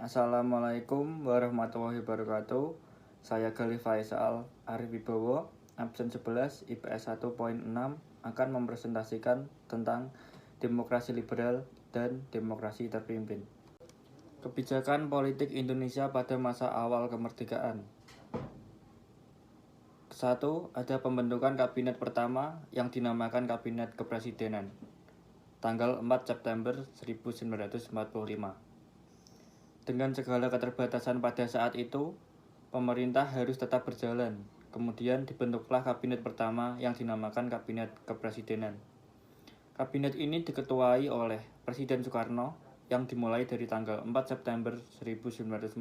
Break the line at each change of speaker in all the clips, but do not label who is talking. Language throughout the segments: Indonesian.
Assalamualaikum warahmatullahi wabarakatuh. Saya Galih Faisal Arif Wibowo, absen 11 IPS 1.6 akan mempresentasikan tentang demokrasi liberal dan demokrasi terpimpin. Kebijakan politik Indonesia pada masa awal kemerdekaan. 1. Ada pembentukan kabinet pertama yang dinamakan Kabinet Kepresidenan. Tanggal 4 September 1945. Dengan segala keterbatasan pada saat itu, pemerintah harus tetap berjalan. Kemudian dibentuklah kabinet pertama yang dinamakan Kabinet Kepresidenan. Kabinet ini diketuai oleh Presiden Soekarno yang dimulai dari tanggal 4 September 1945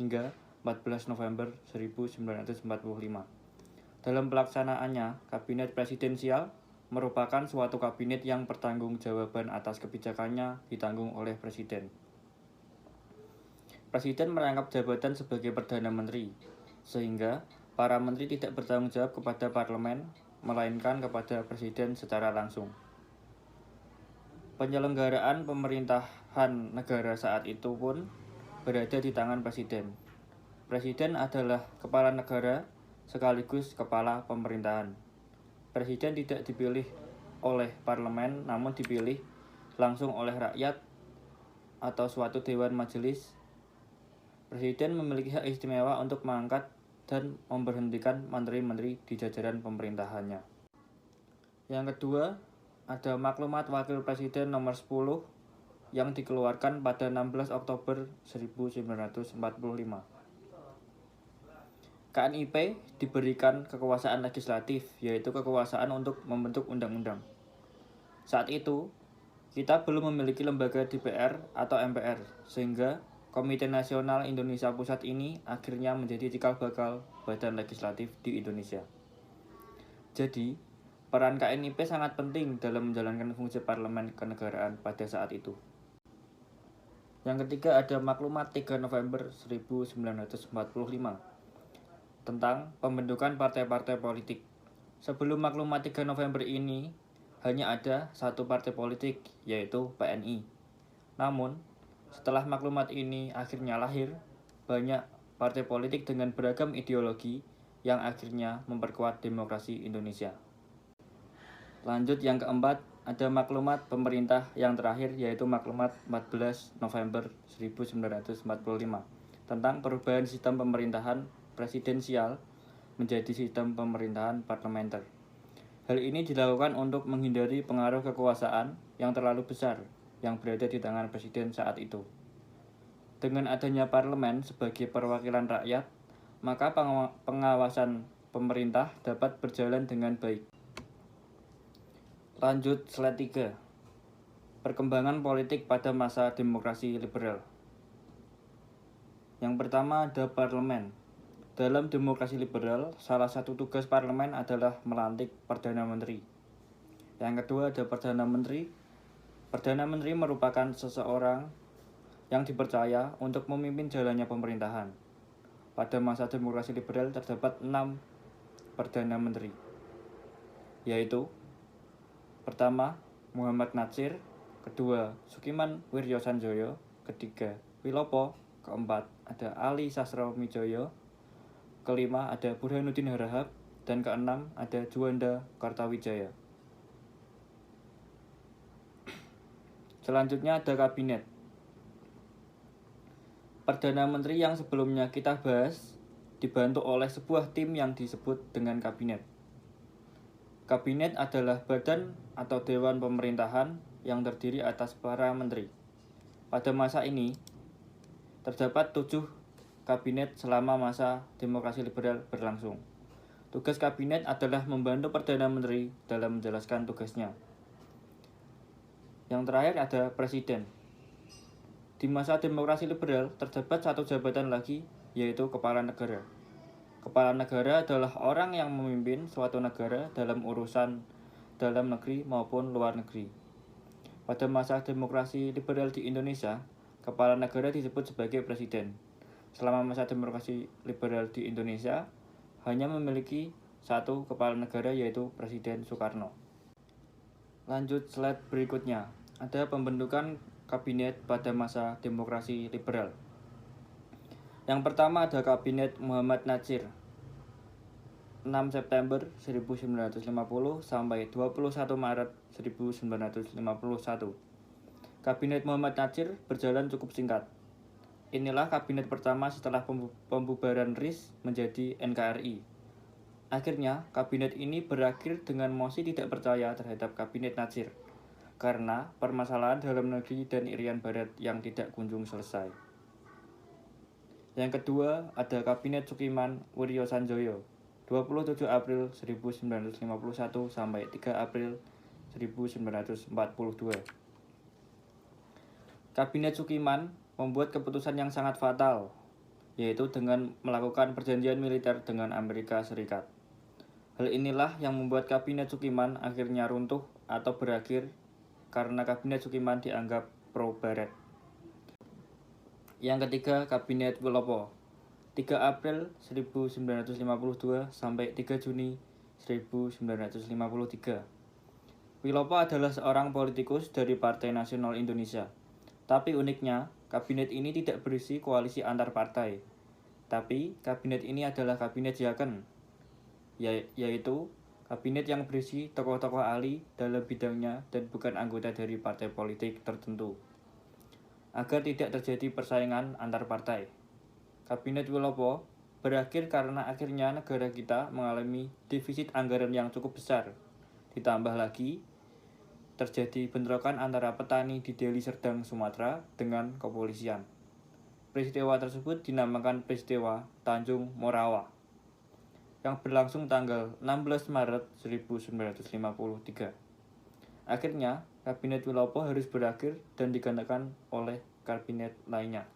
hingga 14 November 1945. Dalam pelaksanaannya, kabinet presidensial merupakan suatu kabinet yang pertanggungjawaban atas kebijakannya ditanggung oleh presiden. Presiden merangkap jabatan sebagai Perdana Menteri, sehingga para menteri tidak bertanggung jawab kepada parlemen, melainkan kepada presiden secara langsung. Penyelenggaraan pemerintahan negara saat itu pun berada di tangan presiden. Presiden adalah kepala negara sekaligus kepala pemerintahan. Presiden tidak dipilih oleh parlemen, namun dipilih langsung oleh rakyat atau suatu dewan majelis. Presiden memiliki hak istimewa untuk mengangkat dan memberhentikan menteri-menteri di jajaran pemerintahannya. Yang kedua, ada Maklumat Wakil Presiden nomor 10 yang dikeluarkan pada 16 Oktober 1945. KNIP diberikan kekuasaan legislatif, yaitu kekuasaan untuk membentuk undang-undang. Saat itu, kita belum memiliki lembaga DPR atau MPR, sehingga Komite Nasional Indonesia Pusat ini akhirnya menjadi cikal bakal badan legislatif di Indonesia. Jadi, peran KNIP sangat penting dalam menjalankan fungsi parlemen kenegaraan pada saat itu. Yang ketiga ada Maklumat 3 November 1945 tentang pembentukan partai-partai politik. Sebelum Maklumat 3 November ini, hanya ada satu partai politik, yaitu PNI. Namun, setelah maklumat ini akhirnya lahir, banyak partai politik dengan beragam ideologi yang akhirnya memperkuat demokrasi Indonesia. Lanjut yang keempat, ada maklumat pemerintah yang terakhir, yaitu Maklumat 14 November 1945 tentang perubahan sistem pemerintahan presidensial menjadi sistem pemerintahan parlementer. Hal ini dilakukan untuk menghindari pengaruh kekuasaan yang terlalu besar yang berada di tangan presiden saat itu. Dengan adanya parlemen sebagai perwakilan rakyat, maka pengawasan pemerintah dapat berjalan dengan baik. Lanjut slide 3. Perkembangan politik pada masa demokrasi liberal. Yang pertama ada parlemen. Dalam demokrasi liberal, salah satu tugas parlemen adalah melantik Perdana Menteri. Yang kedua ada Perdana Menteri. Perdana Menteri merupakan seseorang yang dipercaya untuk memimpin jalannya pemerintahan. Pada masa demokrasi liberal terdapat 6 Perdana Menteri, yaitu pertama Muhammad Natsir, kedua Sukiman Wirjosanjoyo, ketiga Wilopo, keempat ada Ali Sastromijoyo, kelima ada Burhanuddin Harahap, dan keenam ada Juanda Kartawijaya. Selanjutnya ada kabinet. Perdana Menteri yang sebelumnya kita bahas dibantu oleh sebuah tim yang disebut dengan kabinet. Kabinet adalah badan atau dewan pemerintahan yang terdiri atas para menteri. Pada masa ini, terdapat 7 kabinet selama masa demokrasi liberal berlangsung. Tugas kabinet adalah membantu Perdana Menteri dalam menjelaskan tugasnya. Yang terakhir ada presiden. Di masa demokrasi liberal terdapat satu jabatan lagi, yaitu kepala negara. Kepala negara adalah orang yang memimpin suatu negara dalam urusan dalam negeri maupun luar negeri. Pada masa demokrasi liberal di Indonesia, kepala negara disebut sebagai presiden. Selama masa demokrasi liberal di Indonesia, hanya memiliki satu kepala negara, yaitu Presiden Soekarno. Lanjut slide berikutnya. Ada pembentukan kabinet pada masa demokrasi liberal. Yang pertama ada Kabinet Muhammad Natsir 6 September 1950 sampai 21 Maret 1951. Kabinet Muhammad Natsir berjalan cukup singkat. Inilah kabinet pertama setelah pembubaran RIS menjadi NKRI. Akhirnya, kabinet ini berakhir dengan mosi tidak percaya terhadap Kabinet Natsir karena permasalahan dalam negeri dan Irian Barat yang tidak kunjung selesai. Yang kedua, ada Kabinet Sukiman Wiryo Sanjoyo 27 April 1951 sampai 3 April 1942. Kabinet Sukiman membuat keputusan yang sangat fatal, yaitu dengan melakukan perjanjian militer dengan Amerika Serikat. Hal inilah yang membuat Kabinet Sukiman akhirnya runtuh atau berakhir karena Kabinet Sukiman dianggap pro-Barat. Yang ketiga, Kabinet Wilopo 3 April 1952 sampai 3 Juni 1953. Wilopo adalah seorang politikus dari Partai Nasional Indonesia. Tapi uniknya, kabinet ini tidak berisi koalisi antar partai. Tapi kabinet ini adalah kabinet Jaken, yaitu kabinet yang berisi tokoh-tokoh ahli dalam bidangnya dan bukan anggota dari partai politik tertentu. Agar tidak terjadi persaingan antar partai, Kabinet Wilopo berakhir karena akhirnya negara kita mengalami defisit anggaran yang cukup besar. Ditambah lagi, terjadi bentrokan antara petani di Deli Serdang, Sumatera dengan kepolisian. Peristiwa tersebut dinamakan peristiwa Tanjung Morawa, yang berlangsung tanggal 16 Maret 1953. Akhirnya, Kabinet Wilopo harus berakhir dan digantikan oleh kabinet lainnya.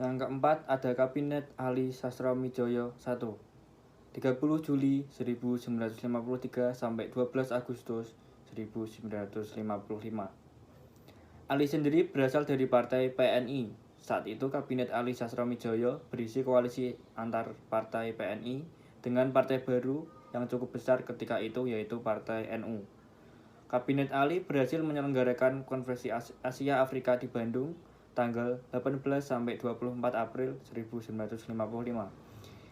Yang keempat ada Kabinet Ali Sastroamidjojo I 30 Juli 1953 sampai 12 Agustus 1955. Ali sendiri berasal dari partai PNI. Saat itu Kabinet Ali Sastroamidjojo berisi koalisi antar partai PNI dengan partai baru yang cukup besar ketika itu, yaitu Partai NU. Kabinet Ali berhasil menyelenggarakan Konferensi Asia Afrika di Bandung tanggal 18 sampai 24 April 1955.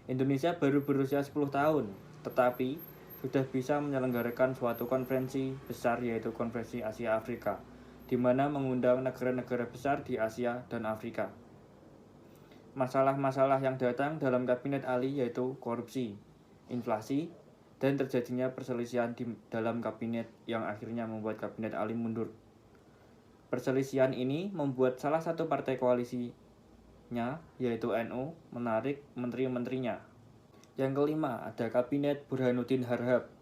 Indonesia baru berusia 10 tahun, tetapi sudah bisa menyelenggarakan suatu konferensi besar, yaitu Konferensi Asia Afrika, di mana mengundang negara-negara besar di Asia dan Afrika. Masalah-masalah yang datang dalam Kabinet Ali yaitu korupsi, inflasi, dan terjadinya perselisihan di dalam kabinet yang akhirnya membuat Kabinet Ali mundur. Perselisihan ini membuat salah satu partai koalisinya, yaitu NU, menarik menteri-menterinya. Yang kelima ada Kabinet Burhanuddin Harahap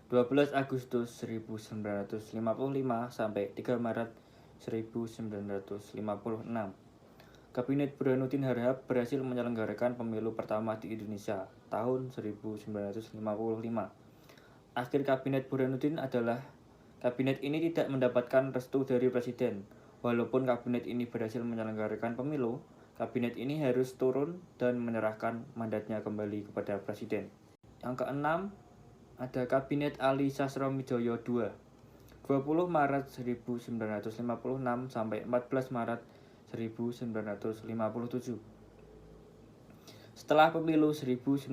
12 Agustus 1955 sampai 3 Maret 1956. Kabinet Burhanuddin Harahap berhasil menyelenggarakan pemilu pertama di Indonesia tahun 1955. Akhir Kabinet Burhanuddin adalah kabinet ini tidak mendapatkan restu dari presiden. Walaupun kabinet ini berhasil menyelenggarakan pemilu, kabinet ini harus turun dan menyerahkan mandatnya kembali kepada presiden. Yang keenam ada Kabinet Ali Sastroamidjojo II 20 Maret 1956 sampai 14 Maret 1957. Setelah pemilu 1955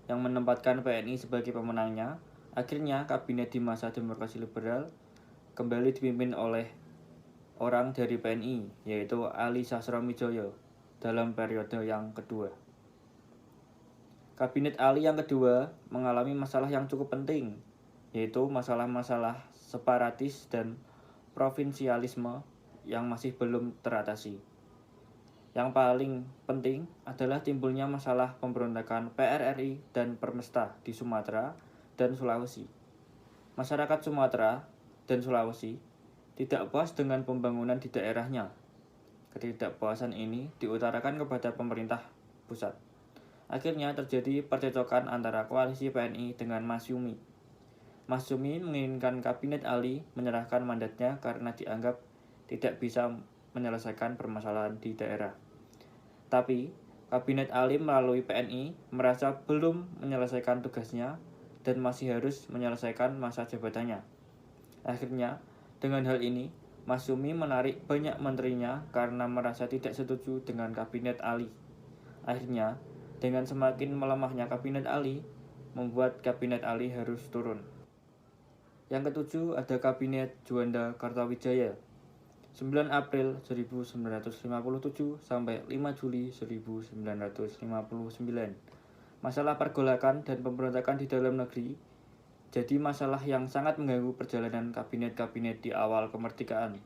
yang menempatkan PNI sebagai pemenangnya, akhirnya kabinet di masa demokrasi liberal kembali dipimpin oleh orang dari PNI, yaitu Ali Sastroamidjojo dalam periode yang kedua. Kabinet Ali yang kedua mengalami masalah yang cukup penting, yaitu masalah-masalah separatis dan provinsialisme yang masih belum teratasi. Yang paling penting adalah timbulnya masalah pemberontakan PRRI dan Permesta di Sumatera dan Sulawesi. Masyarakat Sumatera dan Sulawesi tidak puas dengan pembangunan di daerahnya. Ketidakpuasan ini diutarakan kepada pemerintah pusat. Akhirnya terjadi percecokan antara koalisi PNI dengan Mas Yumi. Mas Yumi menginginkan Kabinet Ali menyerahkan mandatnya karena dianggap tidak bisa menyelesaikan permasalahan di daerah. Tapi Kabinet Ali melalui PNI merasa belum menyelesaikan tugasnya dan masih harus menyelesaikan masa jabatannya. Akhirnya, dengan hal ini, Masyumi menarik banyak menterinya karena merasa tidak setuju dengan kabinet Ali. Akhirnya, dengan semakin melemahnya kabinet Ali, membuat kabinet Ali harus turun. Yang ketujuh ada kabinet Juanda Kartawijaya 9 April 1957 sampai 5 Juli 1959. Masalah pergolakan dan pemberontakan di dalam negeri jadi masalah yang sangat mengganggu perjalanan kabinet-kabinet di awal kemerdekaan.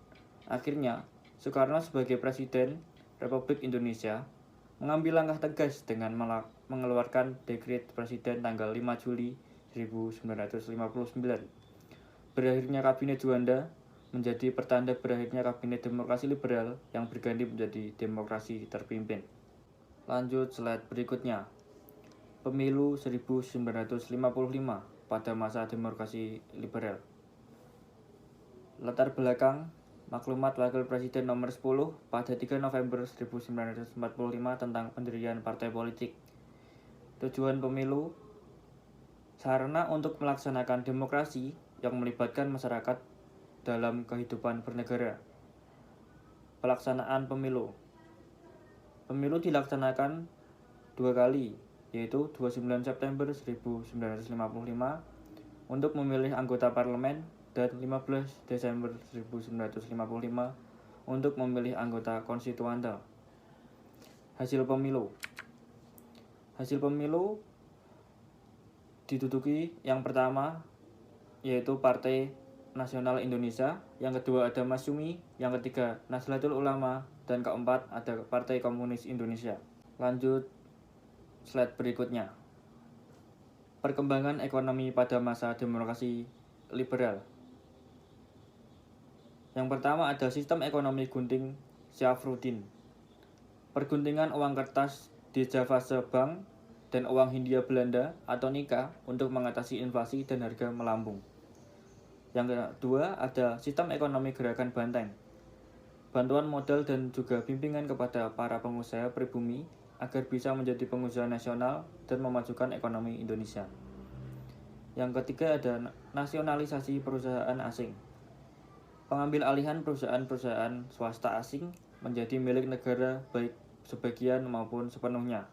Akhirnya, Soekarno sebagai Presiden Republik Indonesia mengambil langkah tegas dengan mengeluarkan dekret Presiden tanggal 5 Juli 1959. Berakhirnya Kabinet Juanda menjadi pertanda berakhirnya Kabinet Demokrasi Liberal yang berganti menjadi demokrasi terpimpin. Lanjut slide berikutnya. Pemilu 1955 pada masa demokrasi liberal. Latar belakang maklumat Wakil Presiden nomor 10 pada 3 November 1945 tentang pendirian partai politik. Tujuan pemilu sarana untuk melaksanakan demokrasi yang melibatkan masyarakat dalam kehidupan bernegara. Pelaksanaan pemilu. Pemilu dilaksanakan 2 kali, yaitu 29 September 1955 untuk memilih anggota parlemen dan 15 Desember 1955 untuk memilih anggota konstituante. Hasil pemilu. Hasil pemilu diduduki yang pertama yaitu Partai Nasional Indonesia, yang kedua ada Masyumi, yang ketiga Nahdlatul Ulama, dan keempat ada Partai Komunis Indonesia. Lanjut slide berikutnya. Perkembangan ekonomi pada masa demokrasi liberal. Yang pertama ada sistem ekonomi gunting Syafruddin. Perguntingan uang kertas di Javase Bank dan uang Hindia Belanda atau Nika untuk mengatasi inflasi dan harga melambung. Yang kedua ada sistem ekonomi gerakan Banteng. Bantuan modal dan juga bimbingan kepada para pengusaha pribumi agar bisa menjadi pengusaha nasional dan memajukan ekonomi Indonesia. Yang ketiga ada nasionalisasi perusahaan asing. Pengambil alihan perusahaan-perusahaan swasta asing menjadi milik negara baik sebagian maupun sepenuhnya.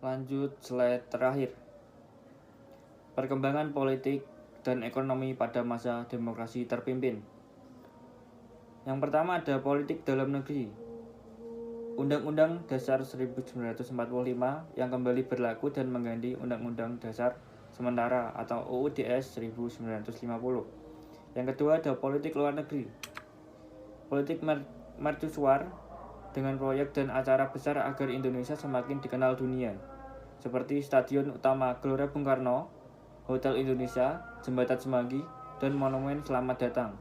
Lanjut slide terakhir. Perkembangan politik dan ekonomi pada masa demokrasi terpimpin. Yang pertama ada politik dalam negeri. Undang-Undang Dasar 1945 yang kembali berlaku dan mengganti Undang-Undang Dasar Sementara atau UUDS 1950. Yang kedua ada politik luar negeri. Politik mercusuar dengan proyek dan acara besar agar Indonesia semakin dikenal dunia, seperti Stadion Utama Gelora Bung Karno, Hotel Indonesia, Jembatan Semanggi, dan Monumen Selamat Datang.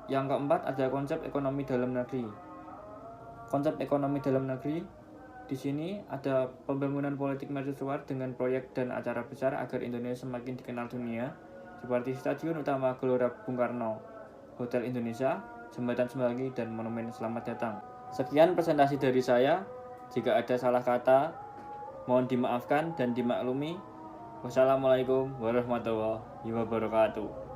Yang keempat ada konsep ekonomi dalam negeri. Konsep ekonomi dalam negeri di sini ada pembangunan politik mercusuar dengan proyek dan acara besar agar Indonesia semakin dikenal dunia, seperti Stadion Utama Gelora Bung Karno, Hotel Indonesia, Jembatan Semanggi, dan Monumen Selamat Datang. Sekian presentasi dari saya. Jika ada salah kata, mohon dimaafkan dan dimaklumi. Wassalamualaikum warahmatullahi wabarakatuh.